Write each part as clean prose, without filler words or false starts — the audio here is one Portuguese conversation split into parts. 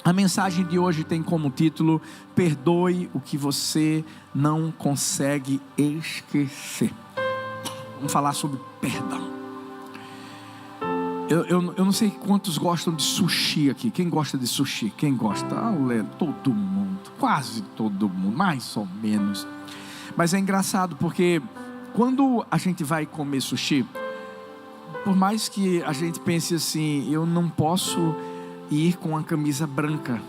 A mensagem de hoje tem como título: perdoe o que você não consegue esquecer. Vamos falar sobre perdão. Eu não sei quantos gostam de sushi aqui. Quem gosta de sushi? Quem gosta? Todo mundo, quase todo mundo, mais ou menos. Mas é engraçado porque quando a gente vai comer sushi, por mais que a gente pense assim, eu não posso ir com a camisa branca.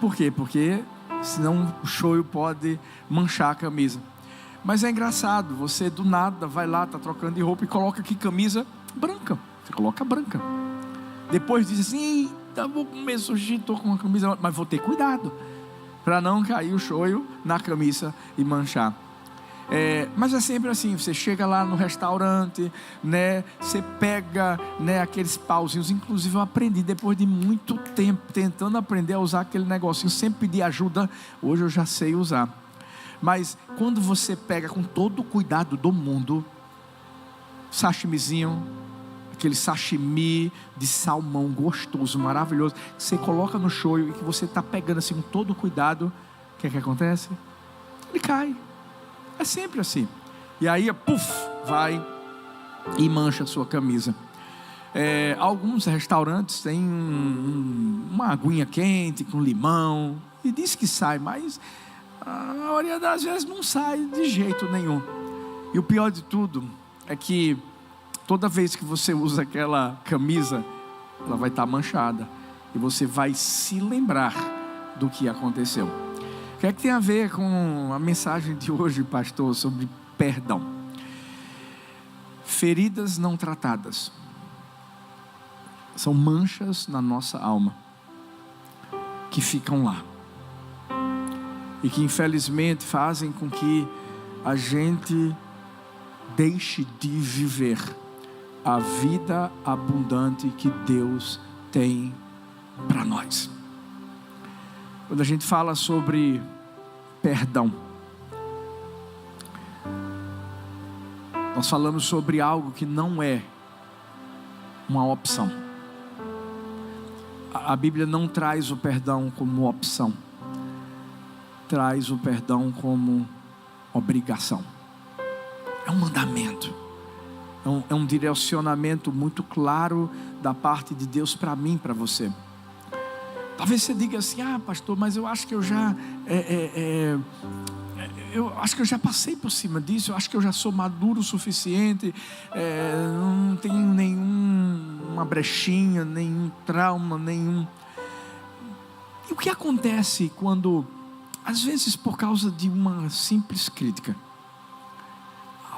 Por quê? Porque senão o shoyu pode manchar a camisa. Mas é engraçado, você do nada vai lá, está trocando de roupa e coloca aqui camisa branca. Você coloca branca. Depois diz assim: vou comer sushi, estou com uma camisa, mas vou ter cuidado para não cair o shoyu na camisa e manchar. Mas é sempre assim, você chega lá no restaurante, né, você pega, né, aqueles pauzinhos. Inclusive eu aprendi depois de muito tempo tentando aprender a usar aquele negocinho, sempre pedir ajuda. Hoje eu já sei usar. Mas quando você pega com todo o cuidado do mundo, sashimizinho, aquele sashimi de salmão gostoso, maravilhoso, que você coloca no shoyu e que você está pegando assim com todo o cuidado, o que é que acontece? Ele cai. É sempre assim. E aí, vai e mancha a sua camisa. Alguns restaurantes têm uma aguinha quente com limão e diz que sai, mas a maioria das vezes não sai de jeito nenhum. E o pior de tudo é que toda vez que você usa aquela camisa, ela vai estar manchada e você vai se lembrar do que aconteceu. O que é que tem a ver com a mensagem de hoje, pastor, sobre perdão? Feridas não tratadas são manchas na nossa alma que ficam lá e que infelizmente fazem com que a gente deixe de viver a vida abundante que Deus tem para nós. Quando a gente fala sobre perdão, nós falamos sobre algo que não é uma opção. A Bíblia não traz o perdão como opção, traz o perdão como obrigação. É um mandamento, é um direcionamento muito claro da parte de Deus para mim, para você. Talvez você diga assim: pastor, mas eu acho que eu já passei por cima disso, eu acho que eu já sou maduro o suficiente, não tenho nenhuma brechinha, nenhum trauma, nenhum... E o que acontece quando, às vezes por causa de uma simples crítica,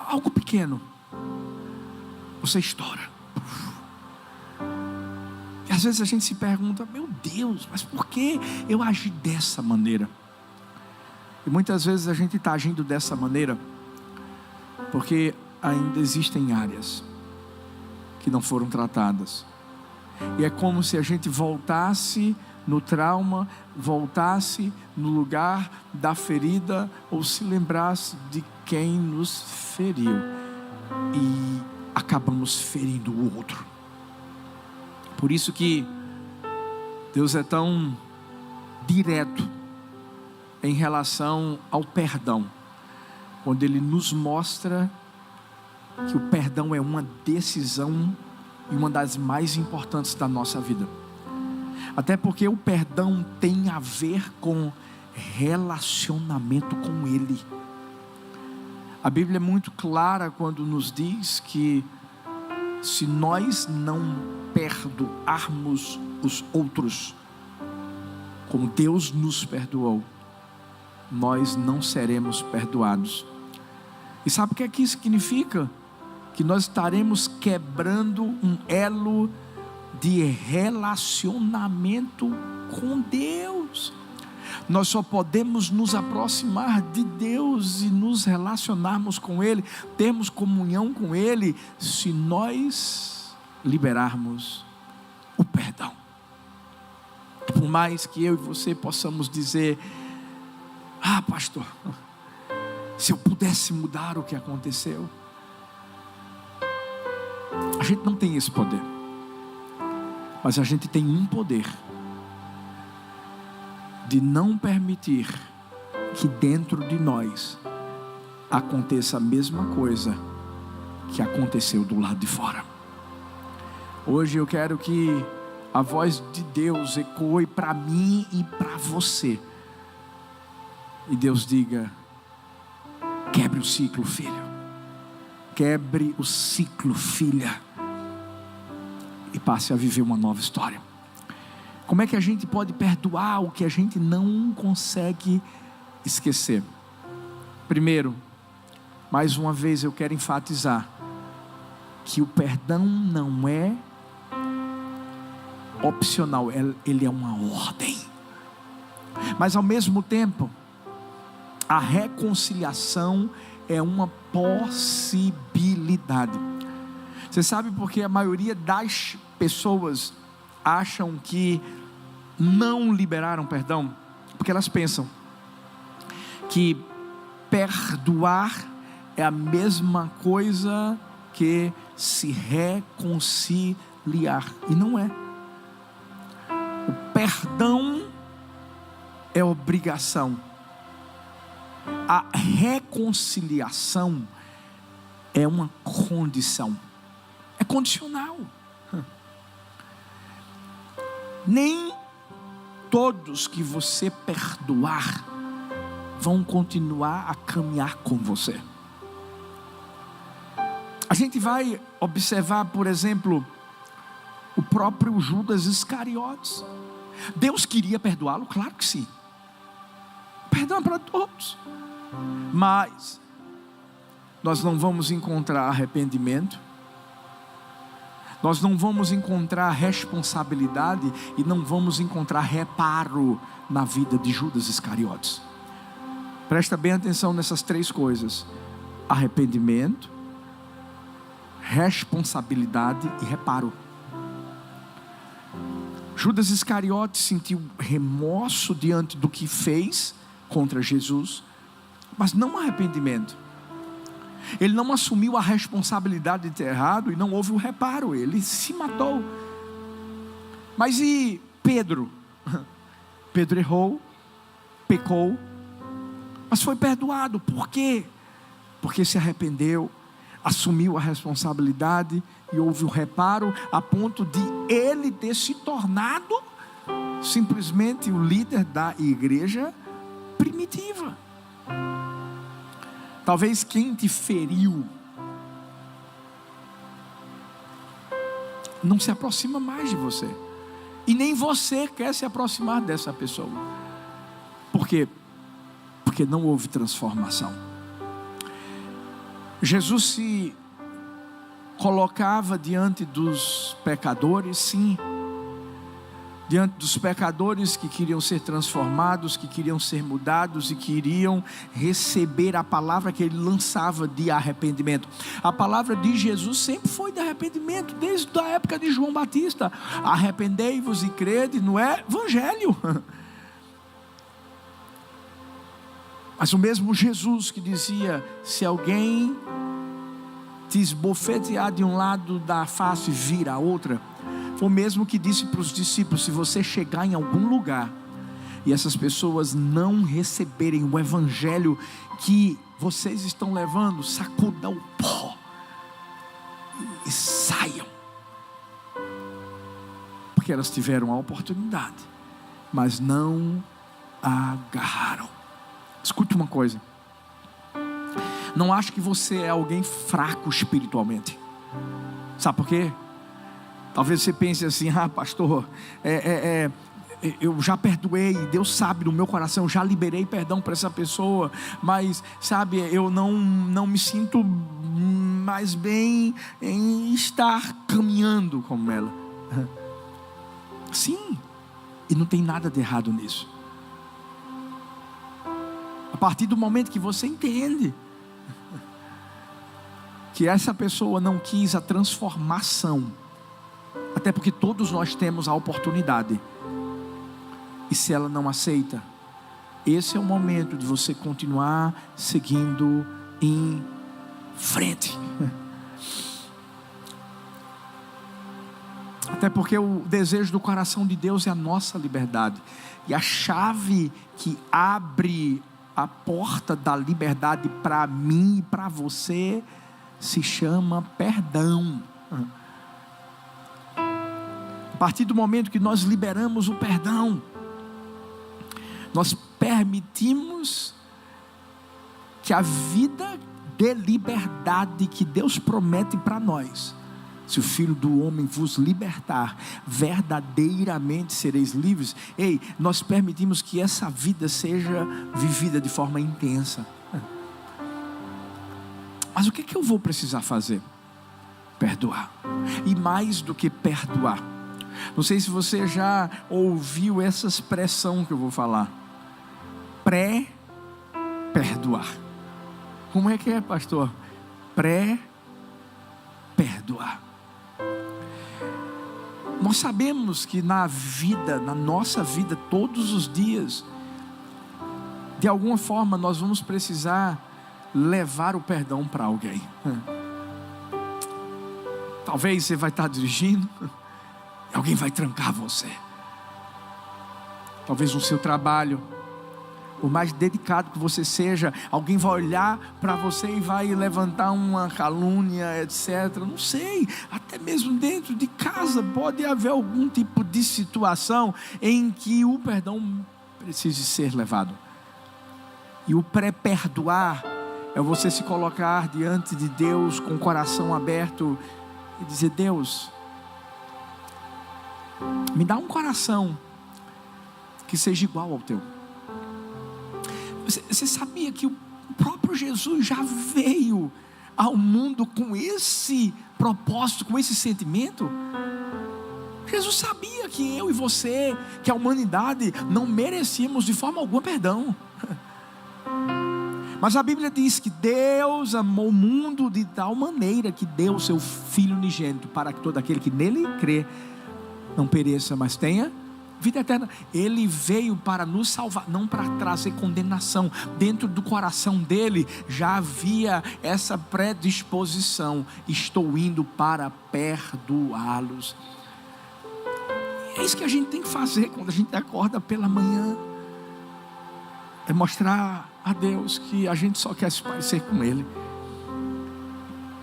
algo pequeno, você estoura? E às vezes a gente se pergunta: meu Deus, mas por que eu agi dessa maneira? E muitas vezes a gente está agindo dessa maneira porque ainda existem áreas que não foram tratadas. E é como se a gente voltasse no trauma, voltasse no lugar da ferida, ou se lembrasse de quem nos feriu e acabamos ferindo o outro. Por isso que Deus é tão direto em relação ao perdão, quando Ele nos mostra que o perdão é uma decisão e uma das mais importantes da nossa vida. Até porque o perdão tem a ver com relacionamento com Ele. A Bíblia é muito clara quando nos diz que se nós não perdoarmos os outros como Deus nos perdoou, nós não seremos perdoados. E sabe o que é que isso significa? Que nós estaremos quebrando um elo de relacionamento com Deus. Nós só podemos nos aproximar de Deus e nos relacionarmos com Ele, termos comunhão com Ele, se nós liberarmos o perdão. Por mais que eu e você possamos dizer: pastor, se eu pudesse mudar o que aconteceu. A gente não tem esse poder, mas a gente tem um poder, de não permitir que dentro de nós aconteça a mesma coisa que aconteceu do lado de fora. Hoje eu quero que a voz de Deus ecoe para mim e para você. E Deus diga: quebre o ciclo, filho. Quebre o ciclo, filha. E passe a viver uma nova história. Como é que a gente pode perdoar o que a gente não consegue esquecer? Primeiro, mais uma vez eu quero enfatizar que o perdão não é opcional, ele é uma ordem. Mas ao mesmo tempo, a reconciliação é uma possibilidade. Você sabe por que a maioria das pessoas acham que não liberaram perdão? Porque elas pensam que perdoar é a mesma coisa que se reconciliar. E não é. O perdão é obrigação. A reconciliação é uma condição. É condicional. Nem todos que você perdoar vão continuar a caminhar com você. A gente vai observar, por exemplo, o próprio Judas Iscariotes. Deus queria perdoá-lo? Claro que sim. Perdão para todos. Mas nós não vamos encontrar arrependimento, nós não vamos encontrar responsabilidade e não vamos encontrar reparo na vida de Judas Iscariotes. Presta bem atenção nessas três coisas: arrependimento, responsabilidade e reparo. Judas Iscariotes sentiu remorso diante do que fez contra Jesus, mas não arrependimento. Ele não assumiu a responsabilidade de ter errado e não houve o reparo, ele se matou. Mas e Pedro? Pedro errou, pecou, mas foi perdoado. Por quê? Porque se arrependeu, assumiu a responsabilidade e houve o reparo, a ponto de ele ter se tornado simplesmente o líder da igreja primitiva. Talvez quem te feriu não se aproxima mais de você, e nem você quer se aproximar dessa pessoa. Por quê? Porque não houve transformação. Jesus se colocava diante dos pecadores, sim, diante dos pecadores que queriam ser transformados, que queriam ser mudados e queriam receber a palavra que ele lançava de arrependimento. A palavra de Jesus sempre foi de arrependimento, desde a época de João Batista: arrependei-vos e crede no evangelho. Mas o mesmo Jesus que dizia: se alguém te esbofetear de um lado da face, vira a outra, foi o mesmo que disse para os discípulos: se você chegar em algum lugar e essas pessoas não receberem o evangelho que vocês estão levando, sacudam o pó e saiam, porque elas tiveram a oportunidade, mas não a agarraram. Escute uma coisa: não acho que você é alguém fraco espiritualmente. Sabe por quê? Talvez você pense assim: ah, pastor, eu já perdoei, Deus sabe no meu coração, eu já liberei perdão para essa pessoa, mas sabe, eu não me sinto mais bem em estar caminhando como ela. Sim, e não tem nada de errado nisso. A partir do momento que você entende que essa pessoa não quis a transformação, até porque todos nós temos a oportunidade, e se ela não aceita, esse é o momento de você continuar seguindo em frente. Até porque o desejo do coração de Deus é a nossa liberdade. E a chave que abre a porta da liberdade para mim e para você se chama perdão. A partir do momento que nós liberamos o perdão, nós permitimos que a vida de liberdade que Deus promete para nós, se o Filho do Homem vos libertar, verdadeiramente sereis livres. Ei, nós permitimos que essa vida seja vivida de forma intensa. Mas o que eu vou precisar fazer? Perdoar. E mais do que perdoar, não sei se você já ouviu essa expressão que eu vou falar: pré-perdoar. Como é que é, pastor? Pré-perdoar. Nós sabemos que na nossa vida, todos os dias, de alguma forma nós vamos precisar levar o perdão para alguém. Talvez você vai estar dirigindo, alguém vai trancar você. Talvez no seu trabalho, por mais dedicado que você seja, alguém vai olhar para você e vai levantar uma calúnia, etc. Não sei, até mesmo dentro de casa pode haver algum tipo de situação em que o perdão precise ser levado. E o pré-perdoar é você se colocar diante de Deus com o coração aberto e dizer: Deus, me dá um coração que seja igual ao teu. Você sabia que o próprio Jesus já veio ao mundo com esse propósito, com esse sentimento? Jesus sabia que eu e você, que a humanidade, não merecíamos de forma alguma perdão. Mas a Bíblia diz que Deus amou o mundo de tal maneira que deu o seu Filho unigênito, para que todo aquele que nele crê não pereça, mas tenha vida eterna. Ele veio para nos salvar, não para trazer condenação. Dentro do coração dele já havia essa predisposição: estou indo para perdoá-los. É isso que a gente tem que fazer quando a gente acorda pela manhã, é mostrar a Deus que a gente só quer se parecer com Ele,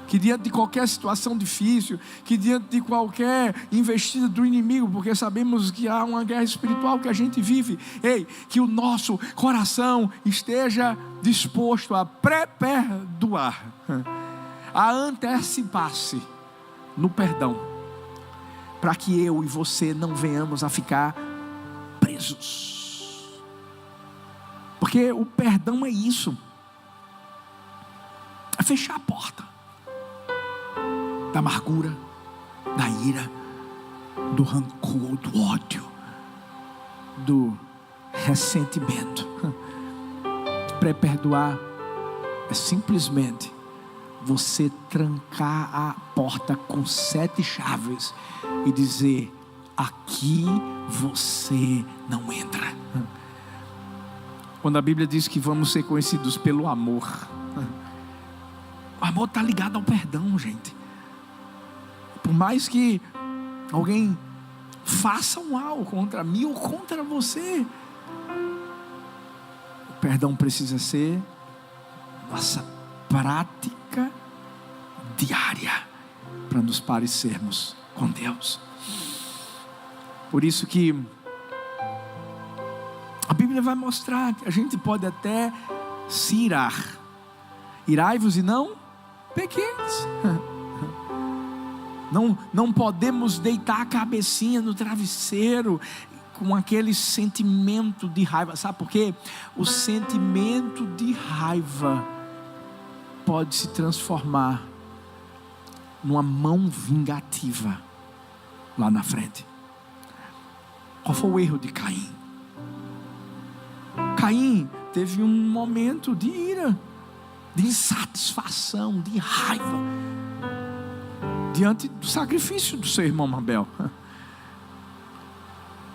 que diante de qualquer situação difícil, que diante de qualquer investida do inimigo, porque sabemos que há uma guerra espiritual que a gente vive, ei, que o nosso coração esteja disposto a pré-perdoar, a antecipar-se no perdão, para que eu e você não venhamos a ficar presos. Porque o perdão é isso, é fechar a porta da amargura, da ira, do rancor, do ódio, do ressentimento. Pré-perdoar é simplesmente você trancar a porta com 7 chaves e dizer: aqui você não entra. Quando a Bíblia diz que vamos ser conhecidos pelo amor, o amor está ligado ao perdão, gente. Por mais que alguém faça um mal contra mim ou contra você, o perdão precisa ser nossa prática diária para nos parecermos com Deus. Por isso que a Bíblia vai mostrar que a gente pode até se irar. Irai-vos e não pequeis. Não podemos deitar a cabecinha no travesseiro com aquele sentimento de raiva. Sabe por quê? O sentimento de raiva pode se transformar numa mão vingativa lá na frente. Qual foi o erro de Caim? Caim teve um momento de ira, de insatisfação, de raiva, diante do sacrifício do seu irmão Abel.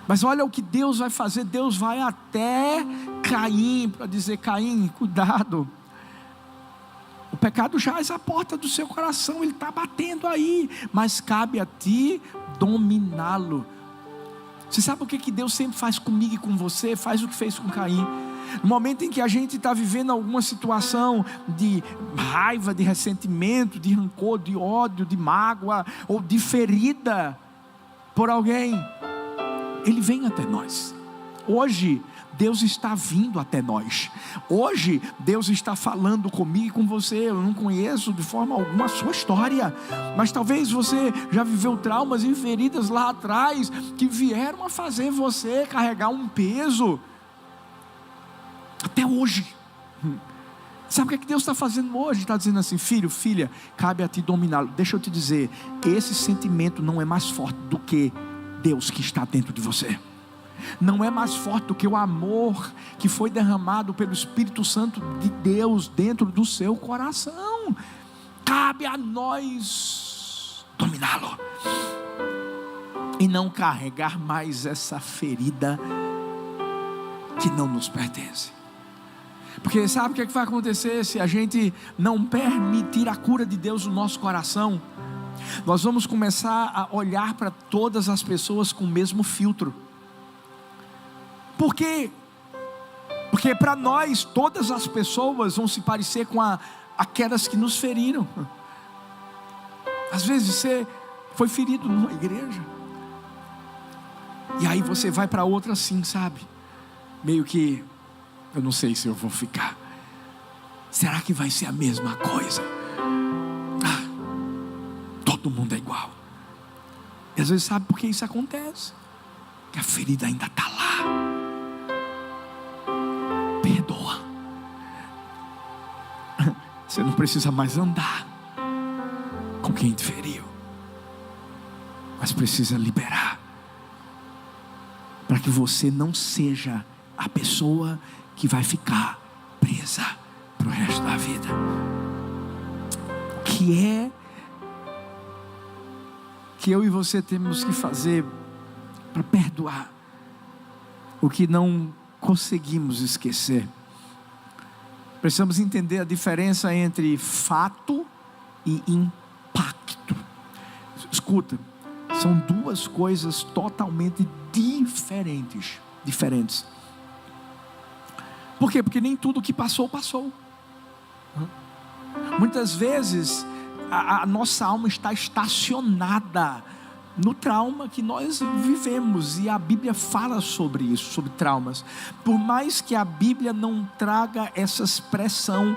Mas olha o que Deus vai fazer. Deus vai até Caim para dizer: Caim, cuidado, o pecado jaz à porta do seu coração, ele está batendo aí, mas cabe a ti dominá-lo. Você sabe o que Deus sempre faz comigo e com você? Faz o que fez com Caim. No momento em que a gente está vivendo alguma situação de raiva, de ressentimento, de rancor, de ódio, de mágoa ou de ferida por alguém, Ele vem até nós. Hoje Deus está vindo até nós. Hoje Deus está falando comigo e com você. Eu não conheço de forma alguma a sua história, mas talvez você já viveu traumas e feridas lá atrás que vieram a fazer você carregar um peso até hoje. Sabe o que Deus está fazendo hoje? Está dizendo assim: filho, filha, cabe a ti dominá-lo. Deixa eu te dizer, esse sentimento não é mais forte do que Deus que está dentro de você. Não é mais forte do que o amor que foi derramado pelo Espírito Santo de Deus dentro do seu coração. Cabe a nós dominá-lo e não carregar mais essa ferida que não nos pertence. Porque sabe o que vai acontecer se a gente não permitir a cura de Deus no nosso coração? Nós vamos começar a olhar para todas as pessoas com o mesmo filtro. Por quê? Porque para nós todas as pessoas vão se parecer com aquelas que nos feriram. Às vezes você foi ferido numa igreja, e aí você vai para outra assim, sabe? Meio que, eu não sei se eu vou ficar. Será que vai ser a mesma coisa? Todo mundo é igual. E às vezes sabe por que isso acontece? Que a ferida ainda está lá. Perdoa. Você não precisa mais andar com quem te feriu, mas precisa liberar, para que você não seja a pessoa que vai ficar presa para o resto da vida. O que é que eu e você temos que fazer para perdoar o que não conseguimos esquecer? Precisamos entender a diferença entre fato e impacto. Escuta, são duas coisas totalmente diferentes. Por quê? Porque nem tudo que passou. Muitas vezes a nossa alma está estacionada no trauma que nós vivemos, e a Bíblia fala sobre isso, sobre traumas. Por mais que a Bíblia não traga essa expressão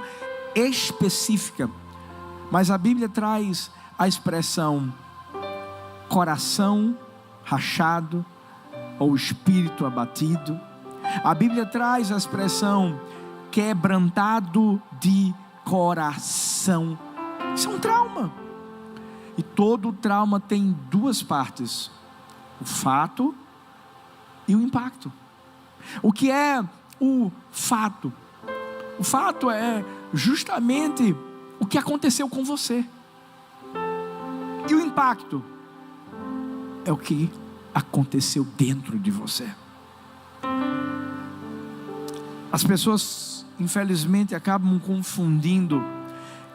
específica, mas a Bíblia traz a expressão coração rachado ou espírito abatido. A Bíblia traz a expressão quebrantado de coração. Isso é um trauma. E todo trauma tem duas partes: o fato e o impacto. O que é o fato? O fato é justamente o que aconteceu com você. E o impacto é o que aconteceu dentro de você. As pessoas, infelizmente, acabam confundindo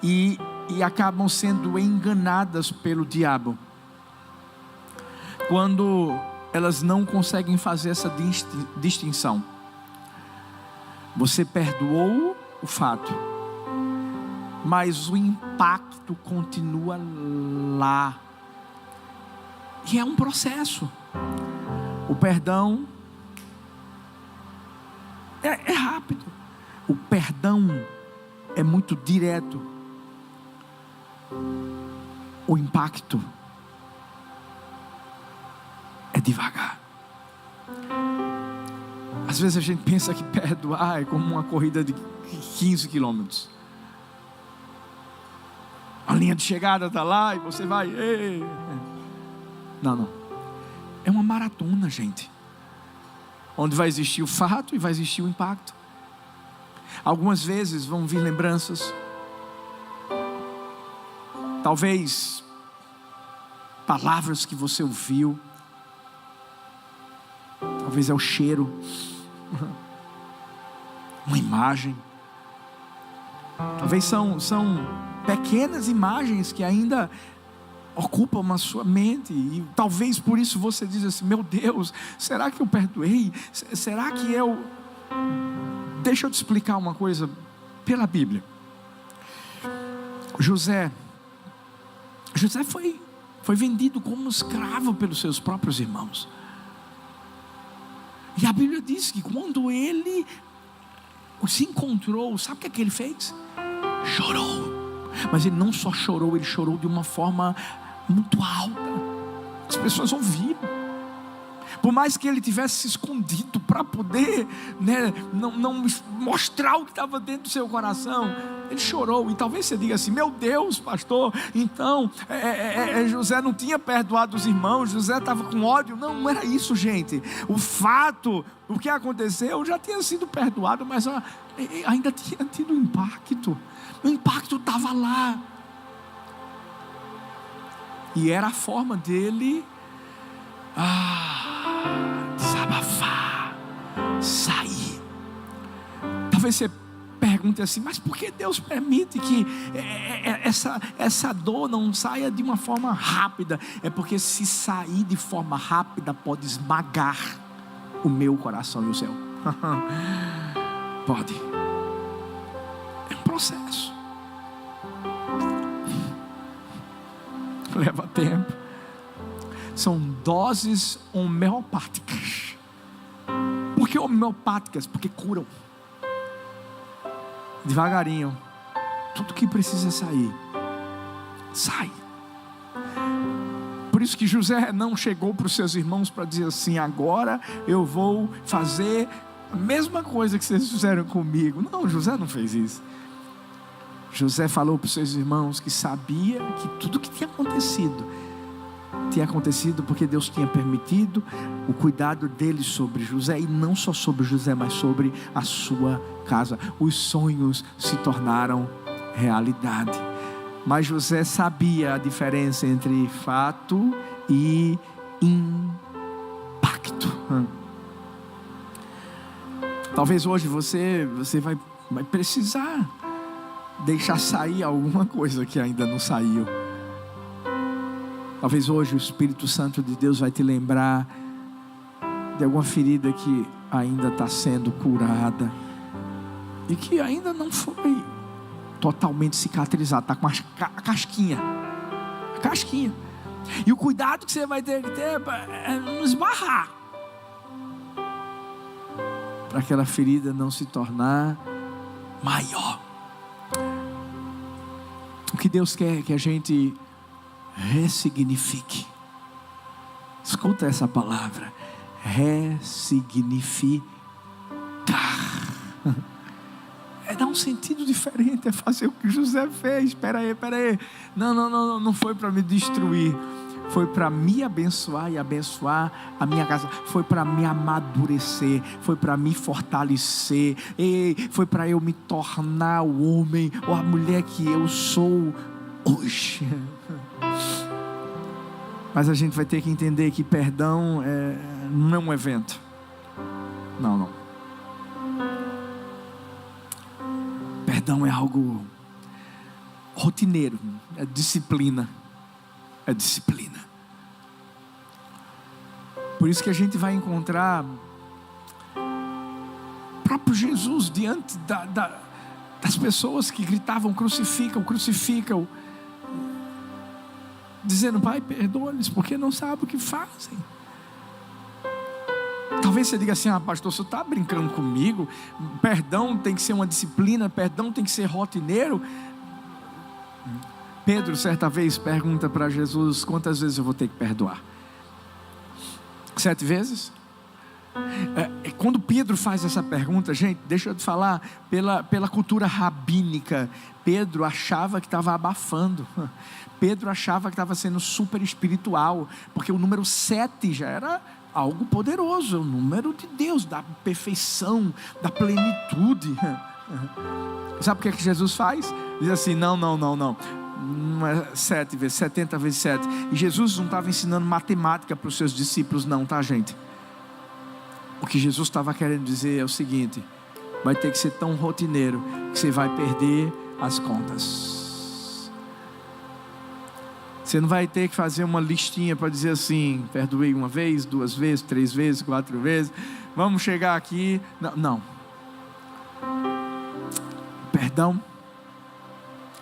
e acabam sendo enganadas pelo diabo quando elas não conseguem fazer essa distinção. Você perdoou o fato, mas o impacto continua lá, e é um processo. O perdão é rápido, o perdão é muito direto. O impacto é devagar. Às vezes a gente pensa que perdoar é como uma corrida de 15 quilômetros. A linha de chegada está lá e você vai. Ei. Não. É uma maratona, gente. Onde vai existir o fato e vai existir o impacto. Algumas vezes vão vir lembranças. Talvez palavras que você ouviu. Talvez é o cheiro. Uma imagem. Talvez são pequenas imagens que ainda ocupam a sua mente, e talvez por isso você diz assim: meu Deus, será que eu perdoei? Será que eu... Deixa eu te explicar uma coisa pela Bíblia. José foi vendido como escravo pelos seus próprios irmãos, e a Bíblia diz que quando ele se encontrou, sabe o que ele fez? Chorou. Mas ele não só chorou, ele chorou de uma forma muito alta. As pessoas ouviram. Por mais que ele tivesse se escondido para poder, não mostrar o que estava dentro do seu coração, ele chorou. E talvez você diga assim: meu Deus, pastor, então José não tinha perdoado os irmãos, José estava com ódio. Não era isso, gente. O que aconteceu já tinha sido perdoado, mas ainda tinha tido impacto. O impacto estava lá, e era a forma dele desabafar, sair. Talvez você pergunte assim: mas por que Deus permite que essa dor não saia de uma forma rápida? É porque se sair de forma rápida pode esmagar o meu coração e o seu. Pode. É um processo, leva tempo. São doses homeopáticas. Por que homeopáticas? Porque curam devagarinho. Tudo que precisa sair, sai. Por isso que José não chegou para os seus irmãos para dizer assim: agora eu vou fazer a mesma coisa que vocês fizeram comigo. Não, José não fez isso. José falou para os seus irmãos que sabia que tudo que tinha acontecido porque Deus tinha permitido o cuidado dele sobre José, e não só sobre José, mas sobre a sua casa. Os sonhos se tornaram realidade, mas José sabia a diferença entre fato e impacto. Talvez hoje você vai precisar deixar sair alguma coisa que ainda não saiu. Talvez hoje o Espírito Santo de Deus vai te lembrar de alguma ferida que ainda está sendo curada e que ainda não foi totalmente cicatrizada, está com a casquinha. E o cuidado que você vai ter que ter é não esbarrar, para aquela ferida não se tornar maior. O que Deus quer é que a gente ressignifique. Escuta essa palavra: ressignificar. É dar um sentido diferente, é fazer o que José fez. Espera aí. Não foi para me destruir, foi para me abençoar e abençoar a minha casa. Foi para me amadurecer, foi para me fortalecer, foi para eu me tornar o homem ou a mulher que eu sou hoje. Mas a gente vai ter que entender que perdão não é um evento. Não. Perdão é algo rotineiro, é disciplina. Por isso que a gente vai encontrar o próprio Jesus diante das pessoas que gritavam: crucificam, dizendo: Pai, perdoa-lhes, porque não sabem o que fazem. Talvez você diga assim: pastor, você está brincando comigo? Perdão tem que ser uma disciplina, perdão tem que ser rotineiro. Pedro certa vez pergunta para Jesus: quantas vezes eu vou ter que perdoar? 7 vezes? Quando Pedro faz essa pergunta, gente, deixa eu te falar, pela cultura rabínica, Pedro achava que estava abafando. Pedro achava que estava sendo super espiritual, porque o número 7 já era algo poderoso, é o número de Deus, da perfeição, da plenitude. Sabe o que Jesus faz? Diz assim: não é 7 vezes, 70 vezes 7. E Jesus não estava ensinando matemática para os seus discípulos, não, tá, gente? O que Jesus estava querendo dizer é o seguinte: vai ter que ser tão rotineiro que você vai perder as contas. Você não vai ter que fazer uma listinha para dizer assim: perdoei uma vez, 2 vezes, 3 vezes, 4 vezes. Vamos chegar aqui. Não, não. Perdão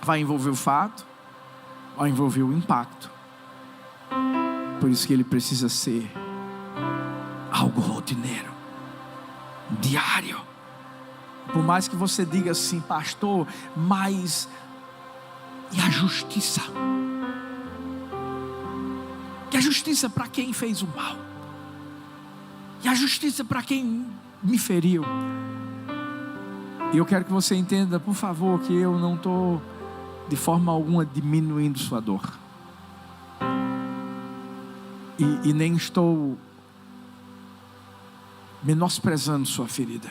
vai envolver o fato, vai envolver o impacto. Por isso que ele precisa ser algo rotineiro, diário. Por mais que você diga assim: pastor, mas e a justiça? E a justiça para quem fez o mal? E a justiça para quem me feriu? E eu quero que você entenda, por favor, que eu não estou de forma alguma diminuindo sua dor. E nem estou menosprezando sua ferida.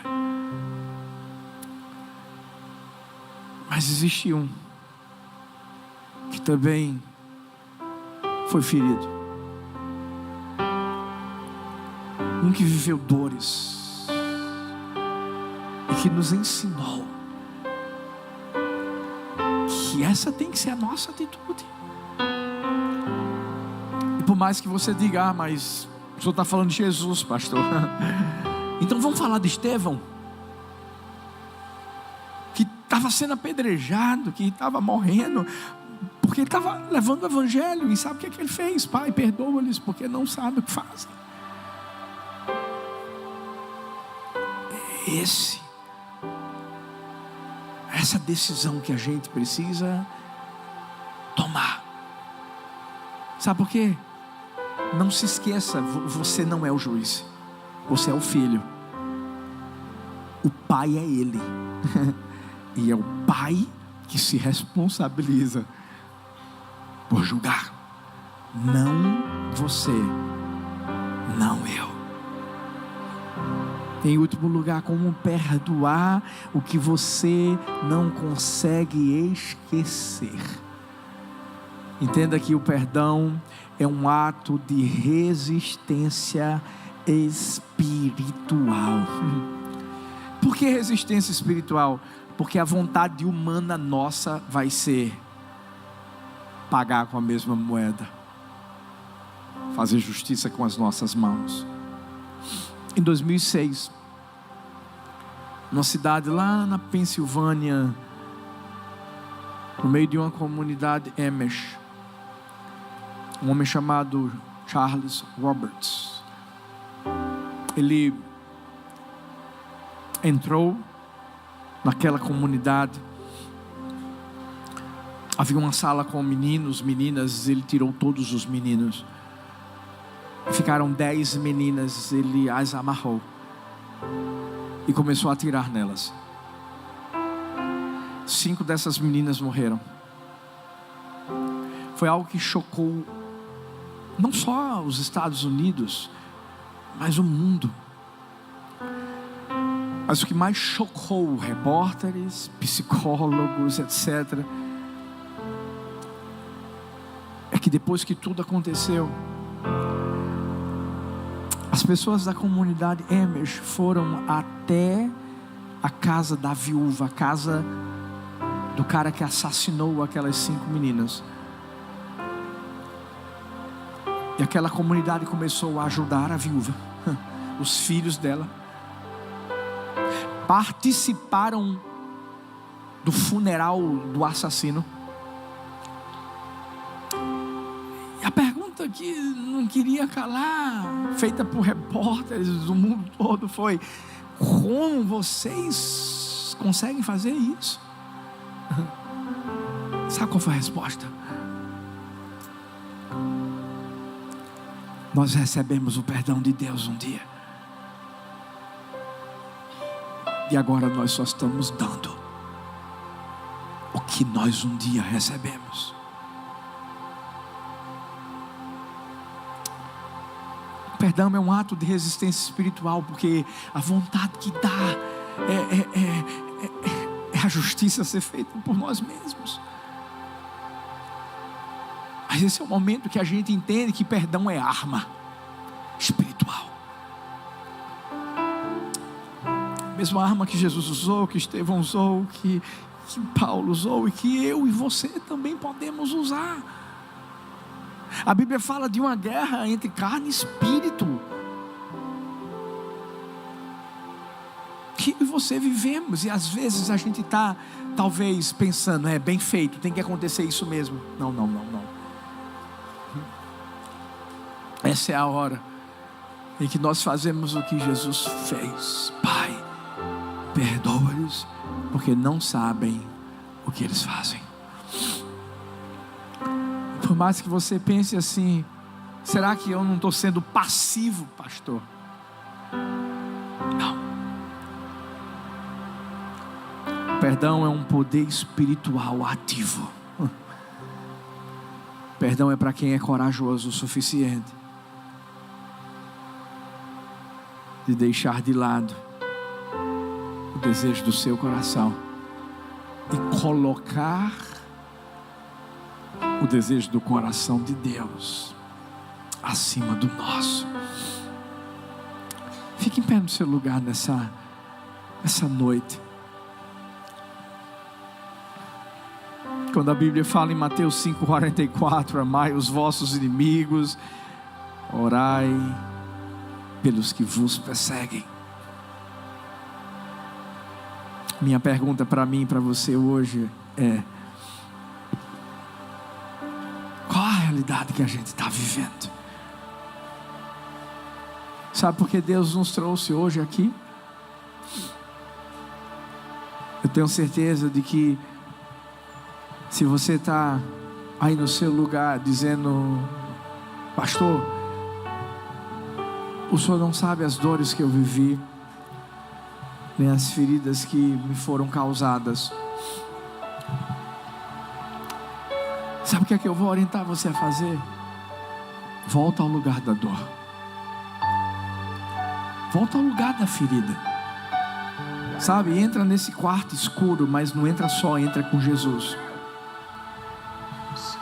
Mas existe um que também foi ferido. Um que viveu dores e que nos ensinou que essa tem que ser a nossa atitude. E por mais que você diga: mas o senhor está falando de Jesus, pastor. Então vamos falar de Estevão, que estava sendo apedrejado, que estava morrendo, porque ele estava levando o evangelho. E sabe o que ele fez? Pai, perdoa-lhes, porque não sabem o que fazem. Essa decisão que a gente precisa tomar. Sabe por quê? Não se esqueça, você não é o juiz, você é o filho. O pai é ele. E é o pai que se responsabiliza por julgar. Não você, não eu. Em último lugar, como perdoar o que você não consegue esquecer. Entenda que o perdão é um ato de resistência espiritual. Por que resistência espiritual? Porque a vontade humana nossa vai ser pagar com a mesma moeda, fazer justiça com as nossas mãos. Em 2006, numa cidade lá na Pensilvânia, no meio de uma comunidade Amish, um homem chamado Charles Roberts, ele entrou naquela comunidade. Havia uma sala com meninos, meninas. Ele tirou todos os meninos. Ficaram 10 meninas. Ele as amarrou e começou a atirar nelas. 5 dessas meninas morreram. Foi algo que chocou não só os Estados Unidos, mas o mundo. Mas o que mais chocou repórteres, psicólogos, etc., é que depois que tudo aconteceu, as pessoas da comunidade Amish foram até a casa da viúva, a casa do cara que assassinou aquelas 5 meninas. E aquela comunidade começou a ajudar a viúva. Os filhos dela participaram do funeral do assassino. E a pergunta que não queria calar, feita por repórteres do mundo todo, foi: como vocês conseguem fazer isso? Sabe qual foi a resposta? Nós recebemos o perdão de Deus um dia, e agora nós só estamos dando o que nós um dia recebemos. O perdão é um ato de resistência espiritual, porque a vontade que dá é a justiça ser feita por nós mesmos. Mas esse é o momento que a gente entende que perdão é arma espiritual. A mesma arma que Jesus usou, que Estevão usou, que Paulo usou, e que eu e você também podemos usar. A Bíblia fala de uma guerra entre carne e espírito. Que eu e você vivemos, e às vezes a gente está talvez pensando, bem feito, tem que acontecer isso mesmo. Não. Essa é a hora em que nós fazemos o que Jesus fez. Pai, perdoa-lhes, porque não sabem o que eles fazem. Por mais que você pense assim, será que eu não estou sendo passivo, pastor? Não. Perdão é um poder espiritual ativo. Perdão é para quem é corajoso o suficiente de deixar de lado o desejo do seu coração e colocar o desejo do coração de Deus acima do nosso. Fique em pé no seu lugar nessa noite. Quando a Bíblia fala em Mateus 5,44, amai os vossos inimigos, orai pelos que vos perseguem. Minha pergunta para mim e para você hoje é: qual a realidade que a gente está vivendo? Sabe por que Deus nos trouxe hoje aqui? Eu tenho certeza de que se você está aí no seu lugar dizendo: pastor, o senhor não sabe as dores que eu vivi, nem as feridas que me foram causadas. Sabe o que é que eu vou orientar você a fazer? Volta ao lugar da dor. Volta ao lugar da ferida. Sabe, entra nesse quarto escuro, mas não entra só, entra com Jesus.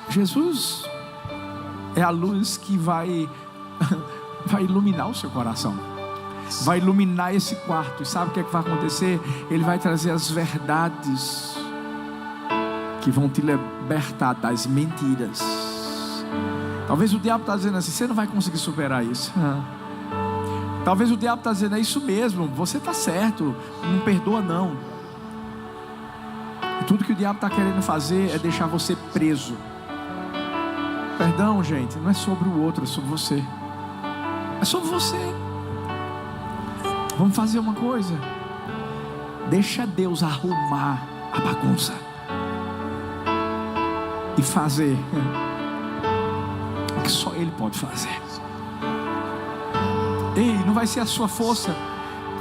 Jesus é a luz que vai iluminar o seu coração, vai iluminar esse quarto. E sabe o que é que vai acontecer? Ele vai trazer as verdades que vão te libertar das mentiras. Talvez o diabo está dizendo assim: você não vai conseguir superar isso. Talvez o diabo está dizendo: é isso mesmo, você está certo, não perdoa não. E tudo que o diabo está querendo fazer é deixar você preso. Perdão, gente, não é sobre o outro, é sobre você. É sobre você. Vamos fazer uma coisa: deixa Deus arrumar a bagunça e fazer o que só Ele pode fazer. Ei, não vai ser a sua força.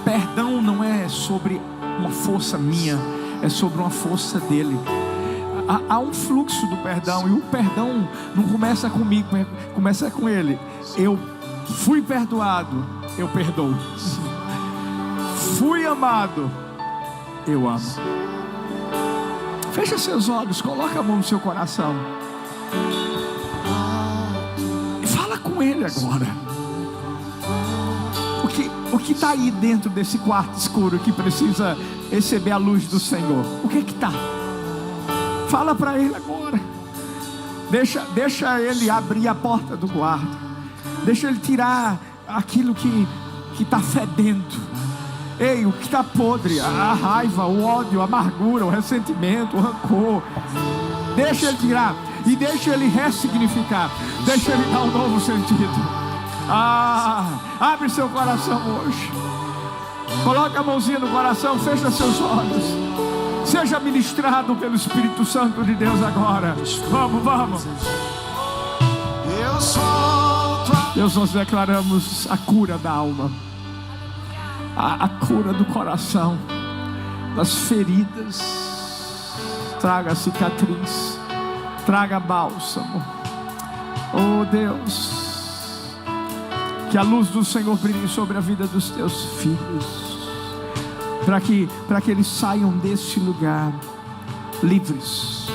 Perdão não é sobre uma força minha, é sobre uma força dele. Há um fluxo do perdão, e o perdão não começa comigo, começa com ele. Eu fui perdoado, eu perdoo. Fui amado, eu amo. Fecha seus olhos, coloca a mão no seu coração e fala com ele agora. O que está aí dentro desse quarto escuro que precisa receber a luz do Senhor? O que está? Fala para ele agora. Deixa ele abrir a porta do quarto. Deixa ele tirar aquilo que está fedendo. Ei, o que está podre, a raiva, o ódio, a amargura, o ressentimento, o rancor. Deixa ele tirar e deixa ele ressignificar. Deixa ele dar um novo sentido. Abre seu coração hoje. Coloca a mãozinha no coração, fecha seus olhos. Seja ministrado pelo Espírito Santo de Deus agora. Vamos. Deus, nós declaramos a cura da alma, a cura do coração, das feridas. Traga cicatriz, traga bálsamo. Oh Deus, que a luz do Senhor brilhe sobre a vida dos teus filhos, para que eles saiam deste lugar livres.